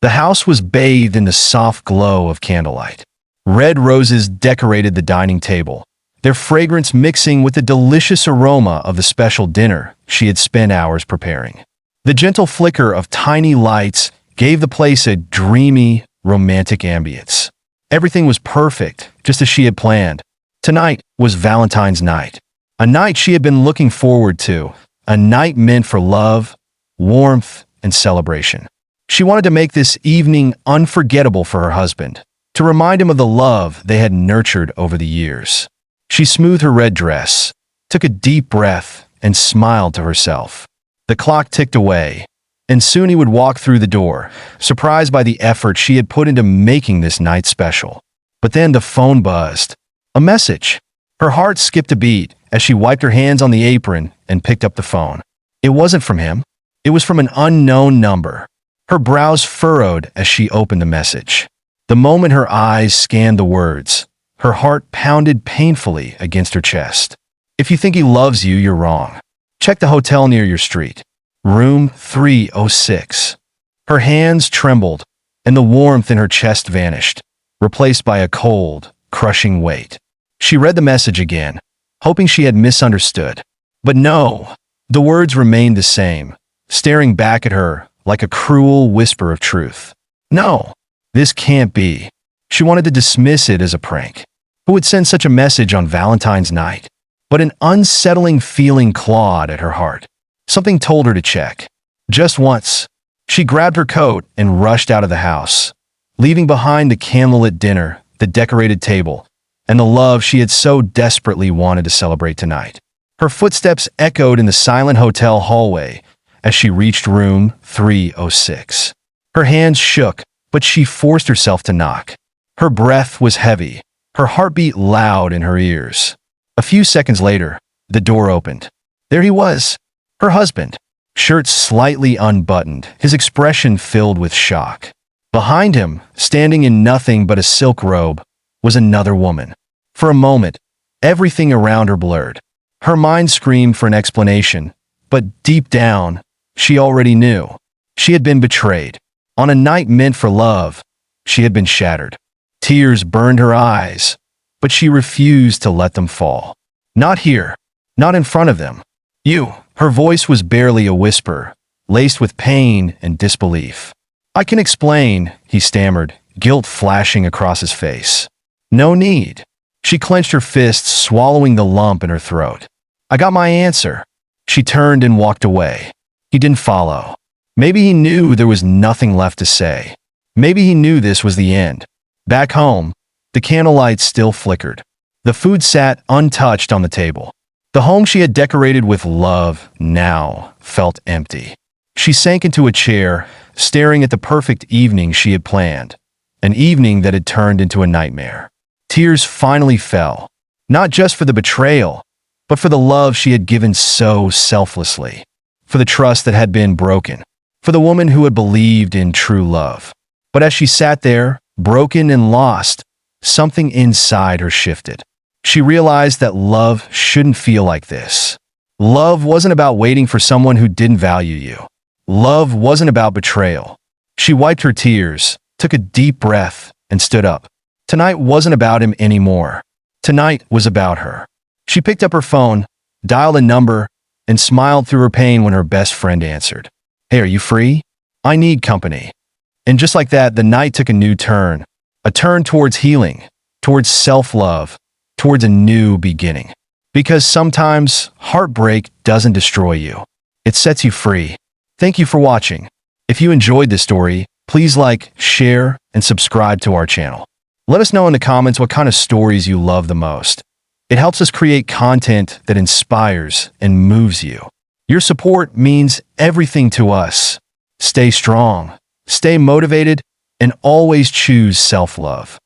The house was bathed in the soft glow of candlelight. Red roses decorated the dining table, their fragrance mixing with the delicious aroma of the special dinner she had spent hours preparing. The gentle flicker of tiny lights gave the place a dreamy, romantic ambience. Everything was perfect, just as she had planned. Tonight was Valentine's night, a night she had been looking forward to, a night meant for love, warmth, and celebration. She wanted to make this evening unforgettable for her husband, to remind him of the love they had nurtured over the years. She smoothed her red dress, took a deep breath, and smiled to herself. The clock ticked away, and soon he would walk through the door, surprised by the effort she had put into making this night special. But then the phone buzzed. A message. Her heart skipped a beat as she wiped her hands on the apron and picked up the phone. It wasn't from him. It was from an unknown number. Her brows furrowed as she opened the message. The moment her eyes scanned the words, her heart pounded painfully against her chest. If you think he loves you, you're wrong. Check the hotel near your street. Room 306. Her hands trembled, and the warmth in her chest vanished, replaced by a cold, crushing weight. She read the message again, hoping she had misunderstood. But no, the words remained the same, staring back at her like a cruel whisper of truth. No, this can't be. She wanted to dismiss it as a prank. Who would send such a message on Valentine's night? But an unsettling feeling clawed at her heart. Something told her to check. Just once, she grabbed her coat and rushed out of the house, leaving behind the candlelit dinner, the decorated table, and the love she had so desperately wanted to celebrate tonight. Her footsteps echoed in the silent hotel hallway as she reached room 306. Her hands shook, but she forced herself to knock. Her breath was heavy, her heartbeat loud in her ears. A few seconds later, the door opened. There he was, her husband, shirt slightly unbuttoned, his expression filled with shock. Behind him, standing in nothing but a silk robe, was another woman. For a moment, everything around her blurred. Her mind screamed for an explanation, but deep down, she already knew. She had been betrayed. On a night meant for love, she had been shattered. Tears burned her eyes, but she refused to let them fall. Not here, not in front of them. You. Her voice was barely a whisper, laced with pain and disbelief. I can explain, he stammered, guilt flashing across his face. No need. She clenched her fists, swallowing the lump in her throat. I got my answer. She turned and walked away. He didn't follow. Maybe he knew there was nothing left to say. Maybe he knew this was the end. Back home, the candlelight still flickered. The food sat untouched on the table. The home she had decorated with love now felt empty. She sank into a chair, staring at the perfect evening she had planned, an evening that had turned into a nightmare. Tears finally fell, not just for the betrayal, but for the love she had given so selflessly, for the trust that had been broken, for the woman who had believed in true love. But as she sat there, broken and lost, something inside her shifted. She realized that love shouldn't feel like this. Love wasn't about waiting for someone who didn't value you. Love wasn't about betrayal. She wiped her tears, took a deep breath, and stood up. Tonight wasn't about him anymore. Tonight was about her. She picked up her phone, dialed a number, and smiled through her pain when her best friend answered. Hey, are you free? I need company. And just like that, the night took a new turn. A turn towards healing, towards self-love, towards a new beginning. Because sometimes heartbreak doesn't destroy you. It sets you free. Thank you for watching. If you enjoyed this story, please like, share, and subscribe to our channel. Let us know in the comments what kind of stories you love the most. It helps us create content that inspires and moves you. Your support means everything to us. Stay strong, stay motivated, and always choose self-love.